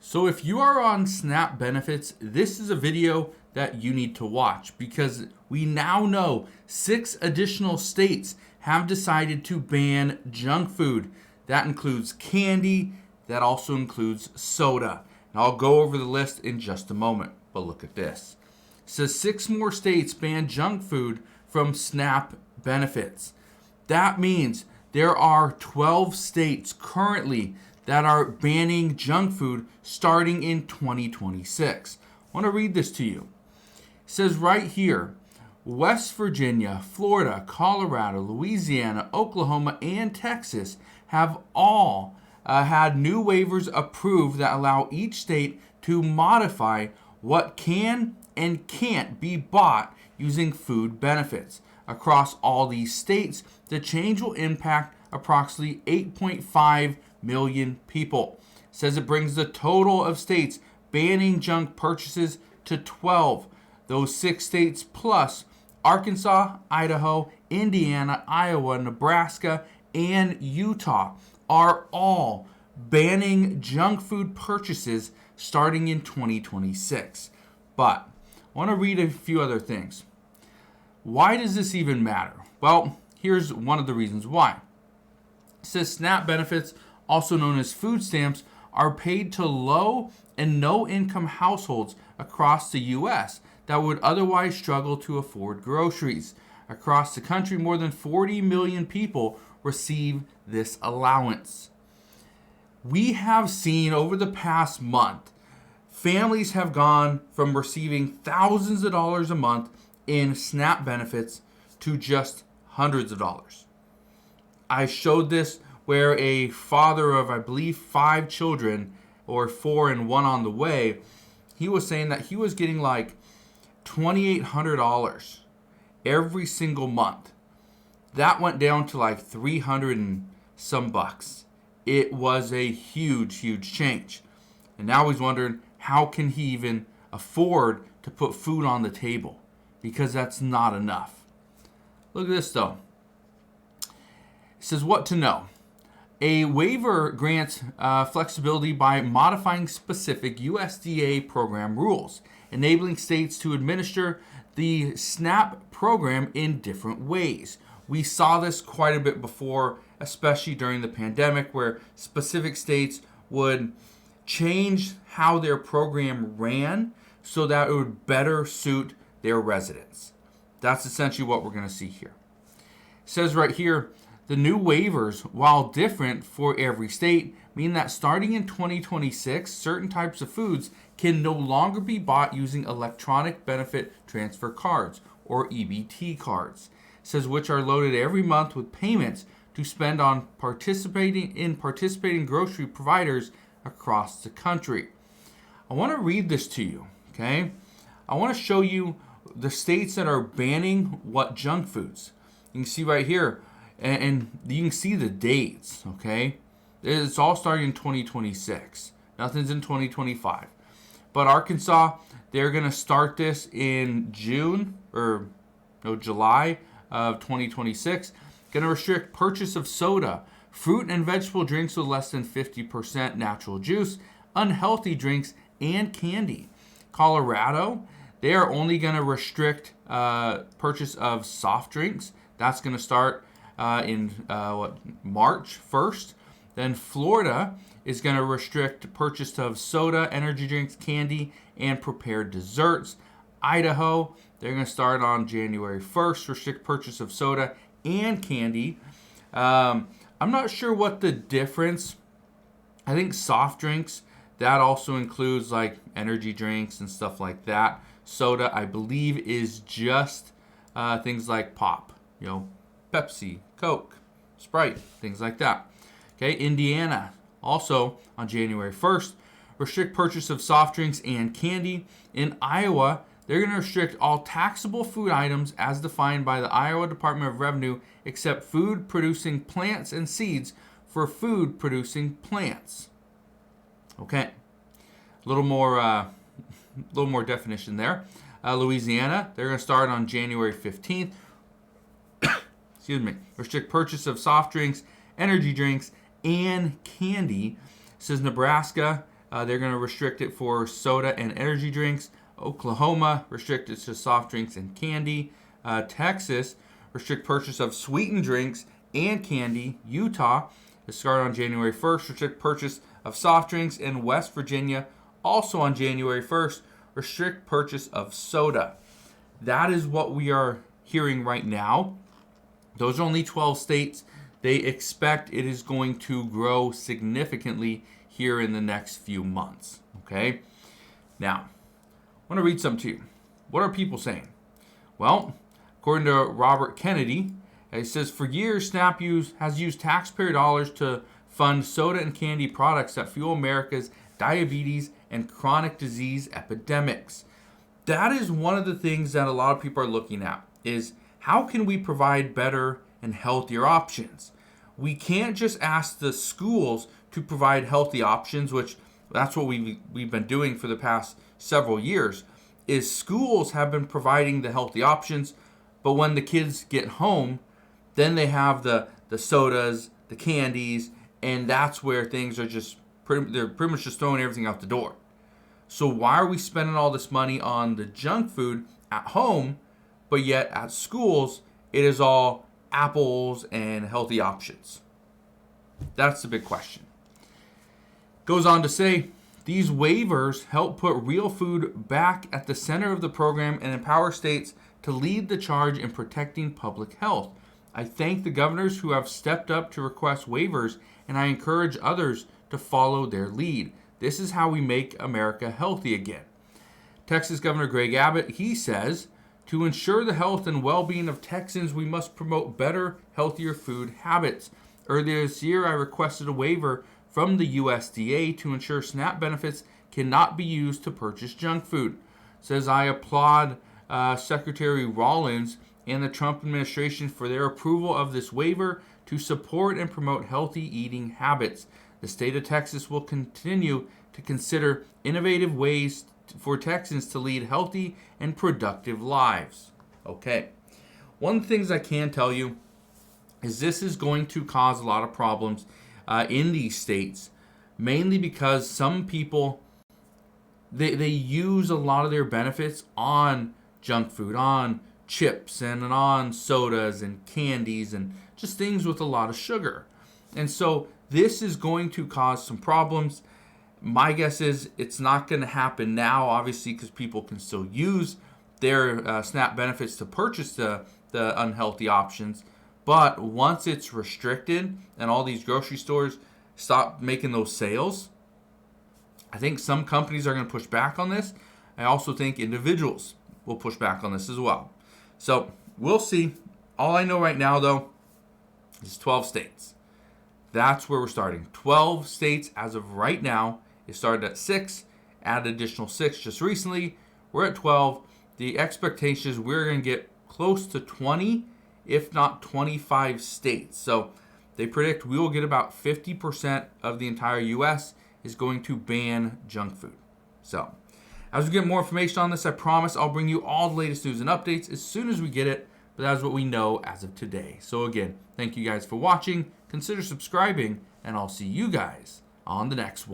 So if you are on SNAP benefits, this is a video that you need to watch because we now know 6 additional states have decided to ban junk food. That includes candy, that also includes soda. And I'll go over the list in just a moment, but look at this. It says 6 more states ban junk food from SNAP benefits. That means there are 12 states currently that are banning junk food starting in 2026. I want to read this to you. It says right here, West Virginia, Florida, Colorado, Louisiana, Oklahoma, and Texas have all had new waivers approved that allow each state to modify what can and can't be bought using food benefits. Across all these states, the change will impact approximately 8.5 million people. It says it brings the total of states banning junk purchases to 12. Those 6 states plus Arkansas, Idaho, Indiana, Iowa, Nebraska, and Utah are all banning junk food purchases starting in 2026. But I want to read a few other things. Why does this even matter? Well, here's one of the reasons why. It says SNAP benefits, also known as food stamps, are paid to low and no income households across the U.S. that would otherwise struggle to afford groceries. Across the country, more than 40 million people receive this allowance. We have seen over the past month, families have gone from receiving thousands of dollars a month in SNAP benefits to just hundreds of dollars. I showed this where a father of, I believe, 5 children, or 4 and 1 on the way, he was saying that he was getting like $2,800 every single month. That went down to like 300 and some bucks. It was a huge, huge change. And now he's wondering, how can he even afford to put food on the table? Because that's not enough. Look at this though. It says what to know. A waiver grants flexibility by modifying specific USDA program rules, enabling states to administer the SNAP program in different ways. We saw this quite a bit before, especially during the pandemic, where specific states would change how their program ran so that it would better suit their residents. That's essentially what we're going to see here. It says right here, the new waivers, while different for every state, mean that starting in 2026, certain types of foods can no longer be bought using electronic benefit transfer cards, or EBT cards. It says which are loaded every month with payments to spend on participating grocery providers across the country. I want to read this to you, okay? I want to show you the states that are banning what junk foods. You can see right here, and you can see the dates, okay? It's all starting in 2026. Nothing's in 2025. But Arkansas, they're going to start this in July of 2026. Going to restrict purchase of soda, fruit and vegetable drinks with less than 50% natural juice, unhealthy drinks, and candy. Colorado, they are only going to restrict purchase of soft drinks. That's going to start in March 1st. Then Florida is going to restrict purchase of soda, energy drinks, candy, and prepared desserts. Idaho, they're going to start on January 1st, restrict purchase of soda and candy. I'm not sure what the difference. I think soft drinks, that also includes like energy drinks and stuff like that. Soda, I believe, is just things like pop, Pepsi, Coke, Sprite, things like that. Okay, Indiana, also on January 1st, restrict purchase of soft drinks and candy. In Iowa, they're going to restrict all taxable food items as defined by the Iowa Department of Revenue, except food producing plants and seeds for food producing plants. Okay, a little more definition there. Louisiana, they're going to start on January 15th. Restrict purchase of soft drinks, energy drinks, and candy. It says Nebraska, They're going to restrict it for soda and energy drinks. Oklahoma restricted to soft drinks and candy. Texas restrict purchase of sweetened drinks and candy. Utah is started on January 1st, restrict purchase of soft drinks. And West Virginia, also on January 1st, restrict purchase of soda. That is what we are hearing right now. Those are only 12 states. They expect it is going to grow significantly here in the next few months. Okay? Now, I want to read something to you. What are people saying? Well, according to Robert Kennedy, he says, for years, SNAP has used taxpayer dollars to fund soda and candy products that fuel America's diabetes and chronic disease epidemics. That is one of the things that a lot of people are looking at, is how can we provide better and healthier options? We can't just ask the schools to provide healthy options, which that's what we've been doing for the past several years, is schools have been providing the healthy options, but when the kids get home, then they have the sodas, the candies, and that's where things are they're pretty much just throwing everything out the door. So why are we spending all this money on the junk food at home, but yet at schools, it is all apples and healthy options? That's the big question. Goes on to say, these waivers help put real food back at the center of the program and empower states to lead the charge in protecting public health. I thank the governors who have stepped up to request waivers, and I encourage others to follow their lead. This is how we make America healthy again. Texas Governor Greg Abbott, he says, to ensure the health and well-being of Texans, we must promote better, healthier food habits. Earlier this year, I requested a waiver from the USDA to ensure SNAP benefits cannot be used to purchase junk food. Says, I applaud Secretary Rollins and the Trump administration for their approval of this waiver to support and promote healthy eating habits. The state of Texas will continue to consider innovative ways for Texans to lead healthy and productive lives. Okay. One of the things I can tell you is this is going to cause a lot of problems in these states, mainly because some people, they use a lot of their benefits on junk food, on chips and on sodas and candies and just things with a lot of sugar. And so this is going to cause some problems. My guess is it's not going to happen now, obviously, because people can still use their SNAP benefits to purchase the unhealthy options. But once it's restricted and all these grocery stores stop making those sales, I think some companies are going to push back on this. I also think individuals will push back on this as well. So we'll see. All I know right now, though, is 12 states. That's where we're starting. 12 states as of right now. It started at 6, added additional 6 just recently. We're at 12. The expectation is we're going to get close to 20, if not 25 states. So they predict we will get about 50% of the entire U.S. is going to ban junk food. So as we get more information on this, I promise I'll bring you all the latest news and updates as soon as we get it. But that's what we know as of today. So again, thank you guys for watching. Consider subscribing, and I'll see you guys on the next one.